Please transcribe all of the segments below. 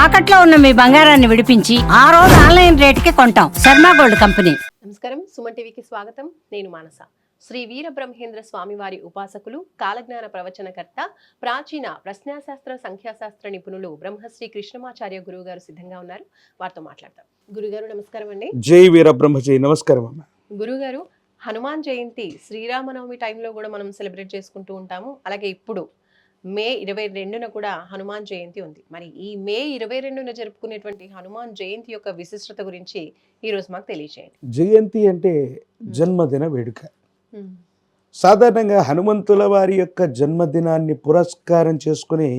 తాకట్లో ఉన్న మీ బంగారాన్ని విడిపించి ఆ రోజు ఆన్లైన్ రేటుకి కొంటాం. Sharma gold company. నమస్కారం, సుమన్ టీవీకి స్వాగతం. నేను మానస. శ్రీ వీరబ్రహ్మేంద్ర స్వామివారి ఉపాసకులు, కాలజ్ఞాన ప్రవచనకర్త, ప్రాచీన ప్రశ్నాశాస్త్ర సంఖ్యాశాస్త్ర నిపుణులు బ్రహ్మశ్రీ కృష్ణమాచార్య గురువు గారు సిద్ధంగా ఉన్నారు. వారితో మాట్లాడతాం. గురుగారు నమస్కారం అండి. జై వీరబ్రహ్మజీ. నమస్కారం అమ్మ. గురుగారు, హనుమాన్ జయంతి శ్రీరామనవమి టైంలో కూడా మనం సెలబ్రేట్ చేసుకుంటూ ఉంటాము. అలాగే ఇప్పుడు మే 22న కూడా హనుమాన్ జయంతి ఉంది. మరి ఈ మే 22న జరుపుకునేటువంటి హనుమాన్ జయంతి యొక్క విశిష్టత గురించి ఈ రోజు మాకు తెలియజేయండి. జయంతి అంటే జన్మదిన వేడుక. సాధారణంగా హనుమంతుల వారి యొక్క జన్మదినాన్ని పురస్కారం చేసుకుని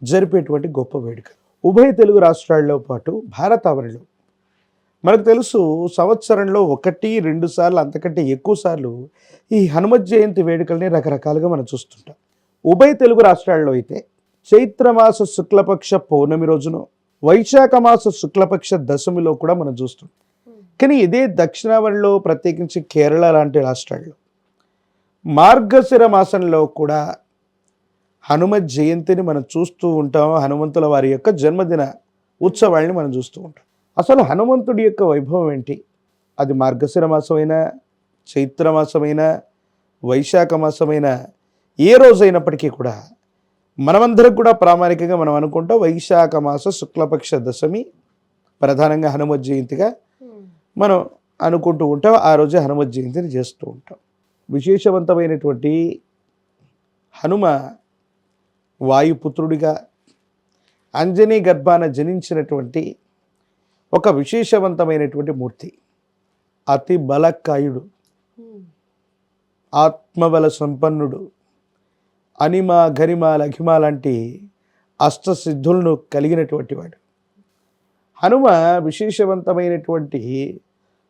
జరిపేటువంటి గొప్ప వేడుక. ఉభయ తెలుగు రాష్ట్రాల్లో పాటు భారతావనిలో మనకు తెలుసు, సంవత్సరంలో 1-2 సార్లు అంతకంటే ఎక్కువ సార్లు ఈ హనుమత్ జయంతి వేడుకల్ని రకరకాలుగా మనం చూస్తుంటాం. ఉభయ తెలుగు రాష్ట్రాల్లో అయితే చైత్రమాస శుక్లపక్ష పౌర్ణమి రోజున, వైశాఖ మాస శుక్లపక్ష దశమిలో కూడా మనం చూస్తాం. కానీ ఇదే దక్షిణావనిలో, ప్రత్యేకించి కేరళ లాంటి రాష్ట్రాల్లో మార్గశిర మాసంలో కూడా హనుమత్ జయంతిని మనం చూస్తూ ఉంటాం. హనుమంతుల వారి యొక్క జన్మదిన ఉత్సవాల్ని మనం చూస్తూ ఉంటాం. అసలు హనుమంతుడి యొక్క వైభవం ఏంటి? అది మార్గశిర మాసమైనా, చైత్రమాసమైనా, వైశాఖ మాసమైనా, ఏ రోజైనప్పటికీ కూడా మనమందరం కూడా ప్రామాణికంగా మనం అనుకుంటాం వైశాఖ మాస శుక్లపక్ష దశమి ప్రధానంగా హనుమత్ జయంతిగా మనం అనుకుంటూ ఉంటాం. ఆ రోజే హనుమత్ జయంతిని చేస్తూ ఉంటాం. విశేషవంతమైనటువంటి హనుమ వాయుపుత్రుడిగా అంజనీ గర్భాన జనించినటువంటి ఒక విశేషవంతమైనటువంటి మూర్తి. అతి బలకాయుడు, ఆత్మబల సంపన్నుడు, అనిమ గరిమ లఘిమ లాంటి అష్టసిద్ధులను కలిగినటువంటి వాడు. హనుమ విశేషవంతమైనటువంటి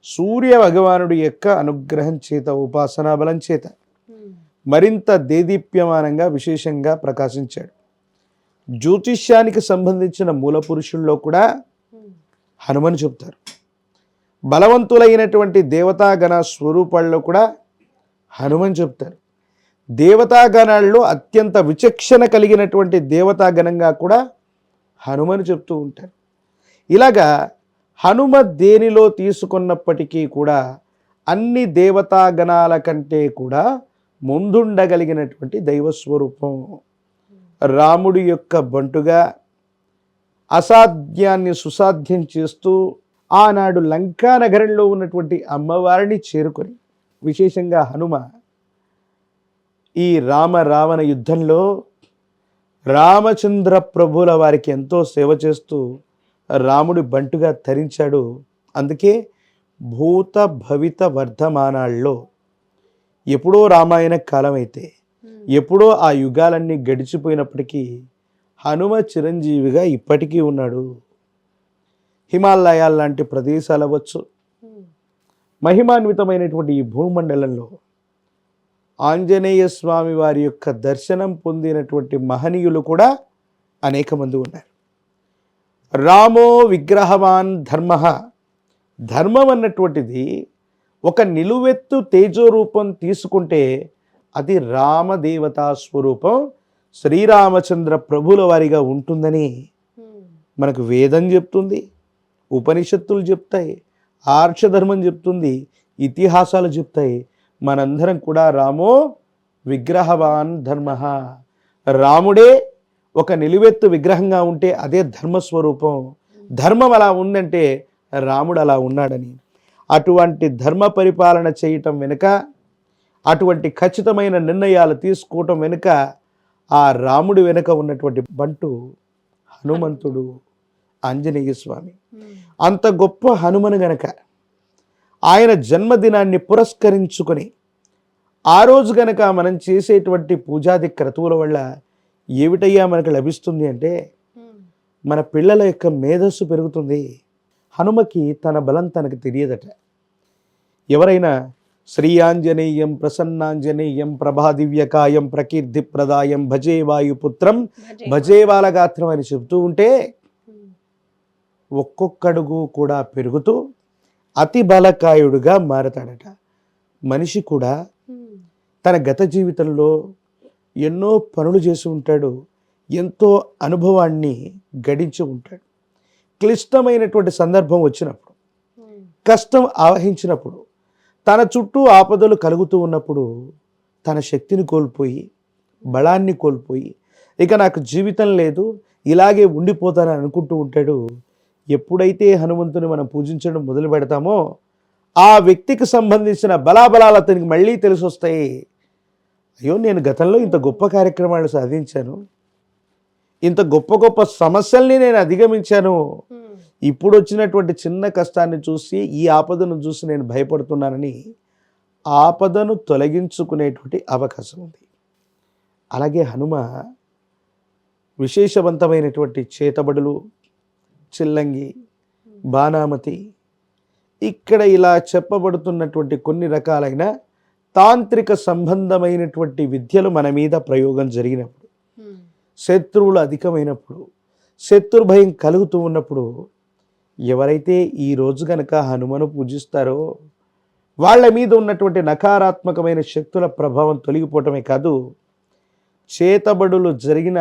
సూర్య భగవానుడి యొక్క అనుగ్రహం చేత, ఉపాసనా బలం చేత మరింత దేదీప్యమానంగా విశేషంగా ప్రకాశించాడు. జ్యోతిష్యానికి సంబంధించిన మూల పురుషుల్లో కూడా హనుమని చెప్తారు. బలవంతులైనటువంటి దేవతాగణ స్వరూపాల్లో కూడా హనుమని చెప్తారు. దేవతాగణాల్లో అత్యంత విచక్షణ కలిగినటువంటి దేవతాగణంగా కూడా హనుమని చెప్తూ ఉంటారు. ఇలాగా హనుమ దేనిలో తీసుకున్నప్పటికీ కూడా అన్ని దేవతాగణాల కంటే కూడా ముందుండగలిగినటువంటి దైవస్వరూపం. రాముడి యొక్క బంటుగా అసాధ్యాన్ని సుసాధ్యం చేస్తూ ఆనాడు లంకా నగరంలో ఉన్నటువంటి అమ్మవారిని చేరుకొని, విశేషంగా హనుమ ఈ రావణ యుద్ధంలో రామచంద్ర ప్రభుల వారికి ఎంతో సేవ చేస్తూ రాముడి బంటుగా తరించాడు. అందుకే భూత భవిత వర్ధమానాల్లో ఎప్పుడో రామాయణ కాలం అయితే, ఎప్పుడో ఆ యుగాలన్నీ గడిచిపోయినప్పటికీ హనుమ చిరంజీవిగా ఇప్పటికీ ఉన్నాడు. హిమాలయాల లాంటి ప్రదేశాలు అవ్వచ్చు, మహిమాన్వితమైనటువంటి ఈ భూమండలంలో ఆంజనేయ స్వామి వారి యొక్క దర్శనం పొందినటువంటి మహనీయులు కూడా అనేక మంది ఉన్నారు. రామో విగ్రహవాన్ ధర్మ. ధర్మం అన్నటువంటిది ఒక నిలువెత్తు తేజోరూపం తీసుకుంటే అది రామదేవతా స్వరూపం శ్రీరామచంద్ర ప్రభుల వారిగా ఉంటుందని మనకు వేదం చెప్తుంది, ఉపనిషత్తులు చెప్తాయి, ఆర్షధర్మం చెప్తుంది, ఇతిహాసాలు చెప్తాయి. మనందరం కూడా రామో విగ్రహవాన్ ధర్మ. రాముడే ఒక నిలువెత్తు విగ్రహంగా ఉంటే అదే ధర్మస్వరూపం. ధర్మం అలా ఉందంటే రాముడు అలా ఉన్నాడని. అటువంటి ధర్మ పరిపాలన చేయటం వెనుక, అటువంటి ఖచ్చితమైన నిర్ణయాలు తీసుకోవటం వెనుక ఆ రాముడి వెనుక ఉన్నటువంటి బంటు హనుమంతుడు, ఆంజనేయ స్వామి. అంత గొప్ప హనుమను గనక ఆయన జన్మదినాన్ని పురస్కరించుకొని ఆ రోజు గనక మనం చేసేటువంటి పూజాది క్రతువుల వల్ల ఏమిటయ్యా మనకు లభిస్తుంది అంటే, మన పిల్లల యొక్క మేధస్సు పెరుగుతుంది. హనుమకి తన బలం తనకు తెలియదట. ఎవరైనా శ్రీ ఆంజనేయం ప్రసన్నాంజనేయం ప్రభాదివ్యకాయం ప్రకీర్తిప్రదాయం భజే వాయుపుత్రం భజే బాలగాత్రం అని చెబుతూ ఉంటే ఒక్కొక్కడుగు కూడా పెరుగుతూ అతి బలకాయుడుగా మారతాడట. మనిషి కూడా తన గత జీవితంలో ఎన్నో పనులు చేసి ఉంటాడు, ఎంతో అనుభవాన్ని గడించి ఉంటాడు. క్లిష్టమైనటువంటి సందర్భం వచ్చినప్పుడు, కష్టం ఆవహించినప్పుడు, తన చుట్టూ ఆపదలు కలుగుతూ ఉన్నప్పుడు తన శక్తిని కోల్పోయి, బలాన్ని కోల్పోయి, ఇక నాకు జీవితం లేదు, ఇలాగే ఉండిపోతానని అనుకుంటూ ఉంటాడు. ఎప్పుడైతే హనుమంతుని మనం పూజించడం మొదలు పెడతామో ఆ వ్యక్తికి సంబంధించిన బలాబలాలు అతనికి మళ్ళీ తెలిసి వస్తాయి. అయ్యో, నేను గతంలో ఇంత గొప్ప కార్యక్రమాలు సాధించాను, ఇంత గొప్ప గొప్ప సమస్యల్ని నేను అధిగమించాను, ఇప్పుడు వచ్చినటువంటి చిన్న కష్టాన్ని చూసి, ఈ ఆపదను చూసి నేను భయపడుతున్నానని ఆపదను తొలగించుకునేటువంటి అవకాశం ఉంది. అలాగే హనుమ విశేషవంతమైనటువంటి చేతబడులు, చిల్లంగి, బాణామతి, ఇక్కడ ఇలా చెప్పబడుతున్నటువంటి కొన్ని రకాలైన తాంత్రిక సంబంధమైనటువంటి విద్యలు మన మీద ప్రయోగం జరిగినప్పుడు, శత్రువులు అధికమైనప్పుడు, శత్రు భయం కలుగుతూ ఉన్నప్పుడు ఎవరైతే ఈరోజు కనుక హనుమను పూజిస్తారో వాళ్ళ మీద ఉన్నటువంటి నకారాత్మకమైన శక్తుల ప్రభావం తొలగిపోవటమే కాదు, చేతబడులు జరిగిన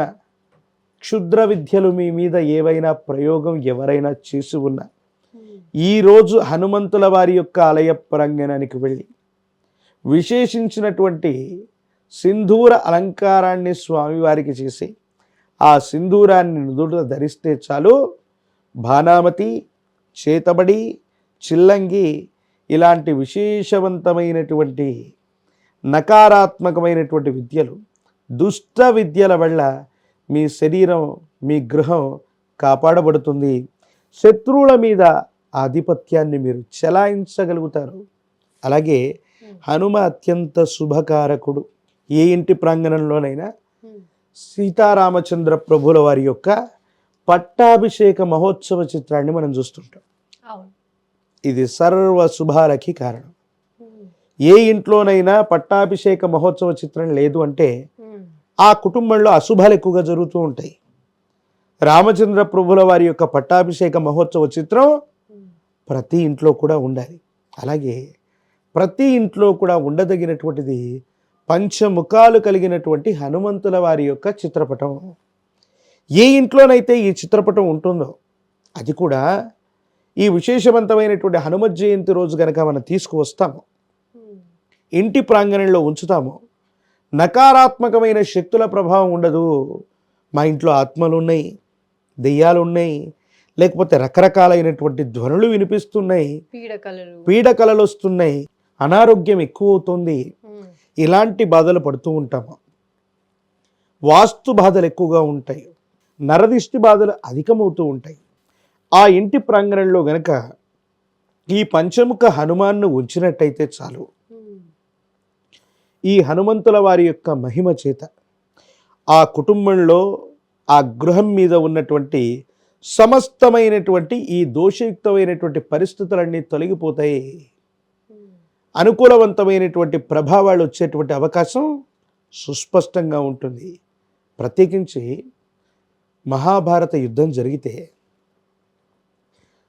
క్షుద్ర విద్యలు మీ మీద ఏవైనా ప్రయోగం ఎవరైనా చేసి ఉన్నా ఈరోజు హనుమంతుల వారి యొక్క ఆలయ ప్రాంగణానికి వెళ్ళి విశేషించినటువంటి సింధూర అలంకారాన్ని స్వామివారికి చేసి ఆ సింధూరాన్ని నుదుట ధరిస్తే చాలు, బాణామతి, చేతబడి, చిల్లంగి ఇలాంటి విశేషవంతమైనటువంటి నకారాత్మకమైనటువంటి విద్యలు, దుష్ట విద్యల వల్ల మీ శరీరం, మీ గృహం కాపాడబడుతుంది. శత్రువుల మీద ఆధిపత్యాన్ని మీరు చెలాయించగలుగుతారు. అలాగే హనుమ అత్యంత శుభకారకుడు. ఏ ఇంటి ప్రాంగణంలోనైనా సీతారామచంద్ర ప్రభుల వారి యొక్క పట్టాభిషేక మహోత్సవ చిత్రాన్ని మనం చూస్తుంటాం. ఇది సర్వ శుభాలకి కారణం. ఏ ఇంట్లోనైనా పట్టాభిషేక మహోత్సవ చిత్రం లేదు అంటే ఆ కుటుంబంలో అశుభాలు ఎక్కువగా జరుగుతూ ఉంటాయి. రామచంద్ర ప్రభుల వారి యొక్క పట్టాభిషేక మహోత్సవ చిత్రం ప్రతి ఇంట్లో కూడా ఉండాలి. అలాగే ప్రతి ఇంట్లో కూడా ఉండదగినటువంటిది పంచముఖాలు కలిగినటువంటి హనుమంతుల వారి యొక్క చిత్రపటం. ఏ ఇంట్లోనైతే ఈ చిత్రపటం ఉంటుందో అది కూడా ఈ విశేషవంతమైనటువంటి హనుమత్ జయంతి రోజు కనుక మనం తీసుకువస్తాము, ఇంటి ప్రాంగణంలో ఉంచుతాము, నకారాత్మకమైన శక్తుల ప్రభావం ఉండదు. మా ఇంట్లో ఆత్మలు ఉన్నాయి, దెయ్యాలు ఉన్నాయి, లేకపోతే రకరకాలైనటువంటి ధ్వనులు వినిపిస్తున్నాయి, పీడకలలు వస్తున్నాయి, అనారోగ్యం ఎక్కువ అవుతుంది, ఇలాంటి బాధలు పడుతూ ఉంటాము. వాస్తు బాధలు ఎక్కువగా ఉంటాయి, నరదిష్టి బాధలు అధికమవుతూ ఉంటాయి. ఆ ఇంటి ప్రాంగణంలో గనక ఈ పంచముఖ హనుమాన్ను ఉంచినట్టయితే చాలు, ఈ హనుమంతుల వారి యొక్క మహిమ చేత ఆ కుటుంబంలో, ఆ గృహం మీద ఉన్నటువంటి సమస్తమైనటువంటి ఈ దోషయుక్తమైనటువంటి పరిస్థితులన్నీ తొలగిపోతాయి. అనుకూలవంతమైనటువంటి ప్రభావాలు వచ్చేటువంటి అవకాశం సుస్పష్టంగా ఉంటుంది. ప్రత్యేకించి మహాభారత యుద్ధం జరిగితే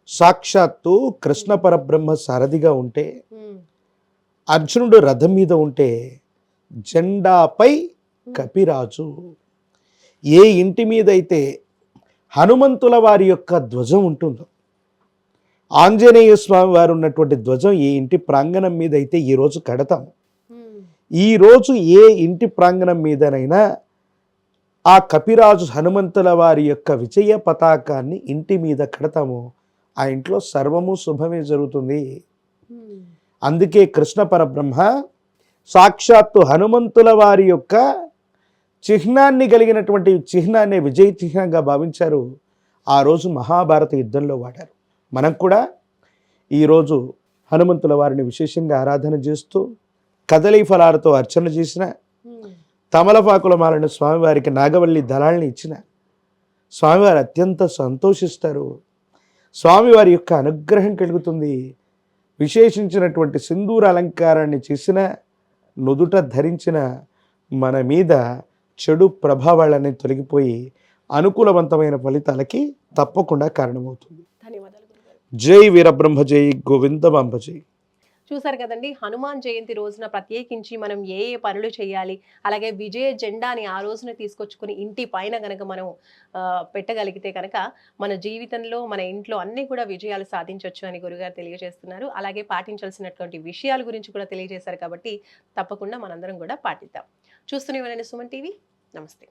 సాక్షాత్తు కృష్ణ పరబ్రహ్మ సారథిగా ఉంటే, అర్జునుడు రథం మీద ఉంటే జెండాపై కపిరాజు. ఏ ఇంటి మీద అయితే హనుమంతుల వారి యొక్క ధ్వజం ఉంటుందో, ఆంజనేయ స్వామి వారు ఉన్నటువంటి ధ్వజం ఏ ఇంటి ప్రాంగణం మీద అయితే ఈరోజు కడతాము, ఈరోజు ఏ ఇంటి ప్రాంగణం మీదనైనా ఆ కపిరాజు హనుమంతుల వారి యొక్క విజయ పతాకాన్ని ఇంటి మీద కడతాము, ఆ ఇంట్లో సర్వము శుభమే జరుగుతుంది. అందుకే కృష్ణ పరబ్రహ్మ సాక్షాత్తు హనుమంతుల వారి యొక్క చిహ్నాన్ని కలిగినటువంటి చిహ్నాన్ని విజయ చిహ్నంగా భావించారు. ఆ రోజు మహాభారత యుద్ధంలో వాడారు. మనం కూడా ఈరోజు హనుమంతుల వారిని విశేషంగా ఆరాధన చేస్తూ కదలీ ఫలాలతో అర్చన చేసిన, తమలపాకుల మాలను స్వామివారికి నాగవల్లి దళాలని ఇచ్చిన స్వామివారు అత్యంత సంతోషిస్తారు. స్వామివారి యొక్క అనుగ్రహం కలుగుతుంది. విశేషించినటువంటి సింధూర అలంకారాన్ని చేసిన, నుదుట ధరించిన మన మీద చెడు ప్రభావాలన్నీ తొలగిపోయి అనుకూలవంతమైన ఫలితాలకి తప్పకుండా కారణమవుతుంది. ధన్యవాదాలు. జై వీరబ్రహ్మ, జై గోవిందమాంబ జై. చూసారు కదండి, హనుమాన్ జయంతి రోజున ప్రత్యేకించి మనం ఏ ఏ పనులు చేయాలి, అలాగే విజయ జెండాని ఆ రోజున తీసుకొచ్చుకుని ఇంటి పైన గనక మనం పెట్టగలిగితే కనుక మన జీవితంలో మన ఇంట్లో అన్ని కూడా విజయాలు సాధించవచ్చు అని గురుగారు తెలియజేస్తున్నారు. అలాగే పాటించాల్సినటువంటి విషయాల గురించి కూడా తెలియజేశారు కాబట్టి తప్పకుండా మనందరం కూడా పాటిద్దాం. చూస్తూనే ఉండండి సుమన్ టీవీ. నమస్తే.